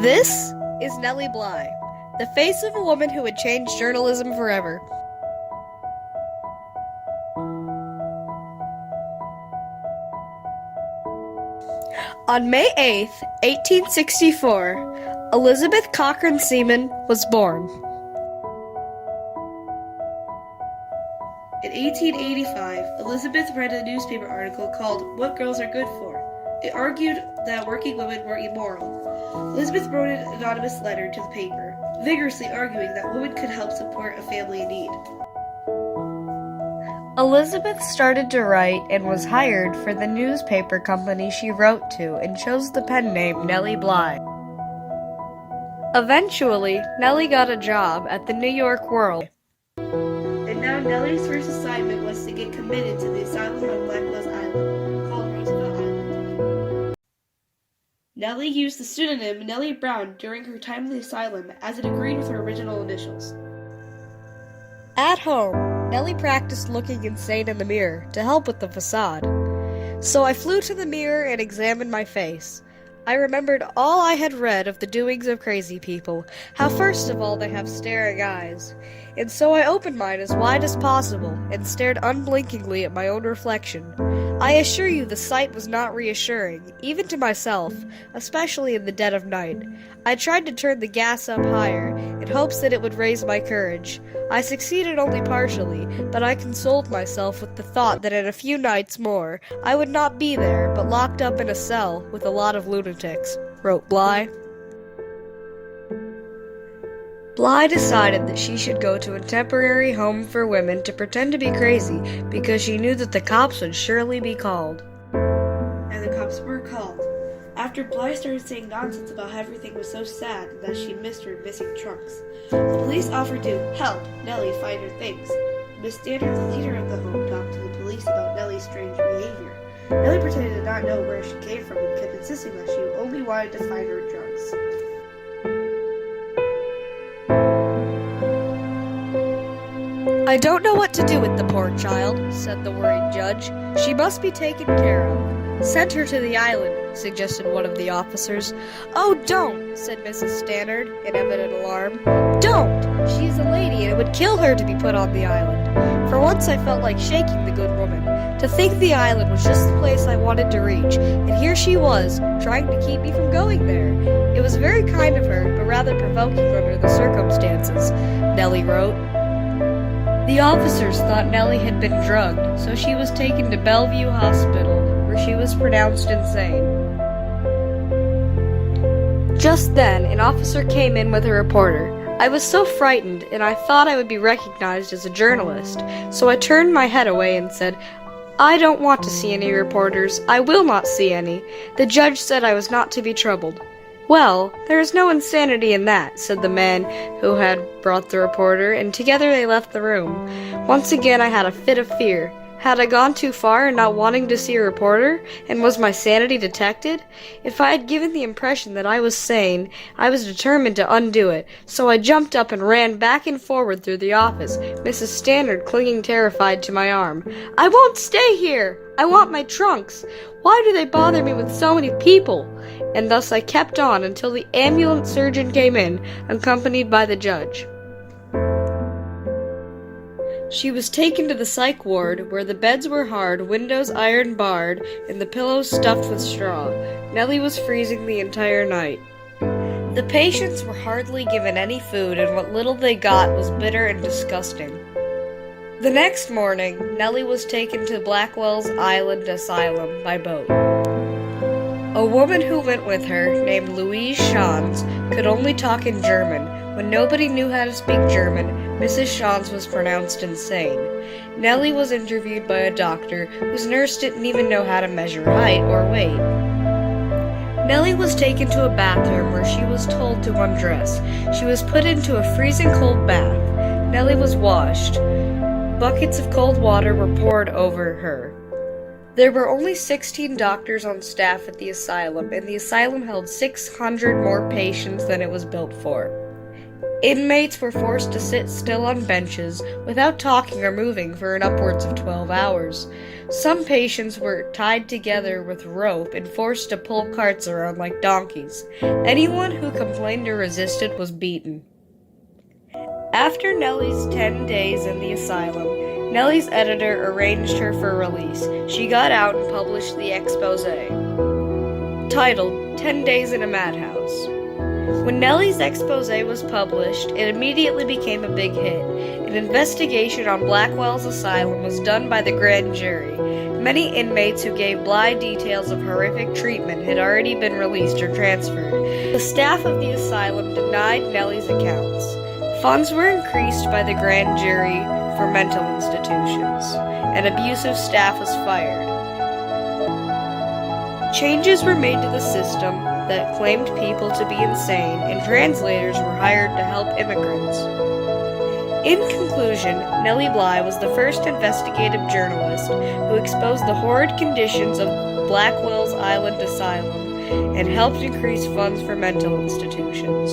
This is Nellie Bly, the face of a woman who would change journalism forever. On May 8th, 1864, Elizabeth Cochran Seaman was born. In 1885, Elizabeth read a newspaper article called "What Girls Are Good For." It argued that working women were immoral. Elizabeth wrote an anonymous letter to the paper, vigorously arguing that women could help support a family in need. Elizabeth started to write and was hired for the newspaper company she wrote to and chose the pen name Nellie Bly. Eventually, Nellie got a job at the New York World. And now Nellie's first assignment was to get committed to the asylum on Blackwell's Island, called Roosevelt Island. Nellie used the pseudonym Nellie Brown during her time in the asylum, as it agreed with her original initials. At home, Nellie practiced looking insane in the mirror to help with the facade. So I flew to the mirror and examined my face. I remembered all I had read of the doings of crazy people, how first of all they have staring eyes. And so I opened mine as wide as possible and stared unblinkingly at my own reflection. I assure you the sight was not reassuring, even to myself, especially in the dead of night. I tried to turn the gas up higher, in hopes that it would raise my courage. I succeeded only partially, but I consoled myself with the thought that in a few nights more, I would not be there, but locked up in a cell with a lot of lunatics, wrote Bly. Bly decided that she should go to a temporary home for women to pretend to be crazy because she knew that the cops would surely be called. And the cops were called. After Bly started saying nonsense about how everything was so sad and that she missed her missing trunks, the police offered to help Nellie find her things. Miss Standard, the leader of the home, talked to the police about Nellie's strange behavior. Nellie pretended to not know where she came from and kept insisting that she only wanted to find her trunks. I don't know what to do with the poor child, said the worried judge. She must be taken care of. Send her to the island, suggested one of the officers. Oh, don't, said Mrs. Stannard, in evident alarm. Don't! She is a lady, and it would kill her to be put on the island. For once I felt like shaking the good woman. To think the island was just the place I wanted to reach, and here she was, trying to keep me from going there. It was very kind of her, but rather provoking under the circumstances, Nellie wrote. The officers thought Nellie had been drugged, so she was taken to Bellevue Hospital, where she was pronounced insane. Just then, an officer came in with a reporter. I was so frightened, and I thought I would be recognized as a journalist, so I turned my head away and said, I don't want to see any reporters. I will not see any. The judge said I was not to be troubled. Well, there is no insanity in that, said the man who had brought the reporter, and together they left the room. Once again I had a fit of fear. Had I gone too far in not wanting to see a reporter, and was my sanity detected? If I had given the impression that I was sane, I was determined to undo it, so I jumped up and ran back and forward through the office, Mrs. Stannard clinging terrified to my arm. I won't stay here! I want my trunks! Why do they bother me with so many people? And thus I kept on until the ambulance surgeon came in, accompanied by the judge. She was taken to the psych ward, where the beds were hard, windows iron barred, and the pillows stuffed with straw. Nellie was freezing the entire night. The patients were hardly given any food, and what little they got was bitter and disgusting. The next morning, Nellie was taken to Blackwell's Island Asylum by boat. A woman who went with her, named Louise Schanz, could only talk in German. When nobody knew how to speak German, Mrs. Schanz was pronounced insane. Nellie was interviewed by a doctor whose nurse didn't even know how to measure height or weight. Nellie was taken to a bathroom where she was told to undress. She was put into a freezing cold bath. Nellie was washed. Buckets of cold water were poured over her. There were only 16 doctors on staff at the asylum, and the asylum held 600 more patients than it was built for. Inmates were forced to sit still on benches without talking or moving for an upwards of 12 hours. Some patients were tied together with rope and forced to pull carts around like donkeys. Anyone who complained or resisted was beaten. After Nellie's 10 days in the asylum, Nellie's editor arranged her for release. She got out and published the expose, titled 10 Days in a Madhouse. When Nellie's expose was published, it immediately became a big hit. An investigation on Blackwell's asylum was done by the grand jury. Many inmates who gave Bly details of horrific treatment had already been released or transferred. The staff of the asylum denied Nellie's accounts. Funds were increased by the grand jury for mental institutions. An abusive staff was fired. Changes were made to the system that claimed people to be insane, and translators were hired to help immigrants. In conclusion, Nellie Bly was the first investigative journalist who exposed the horrid conditions of Blackwell's Island Asylum and helped increase funds for mental institutions.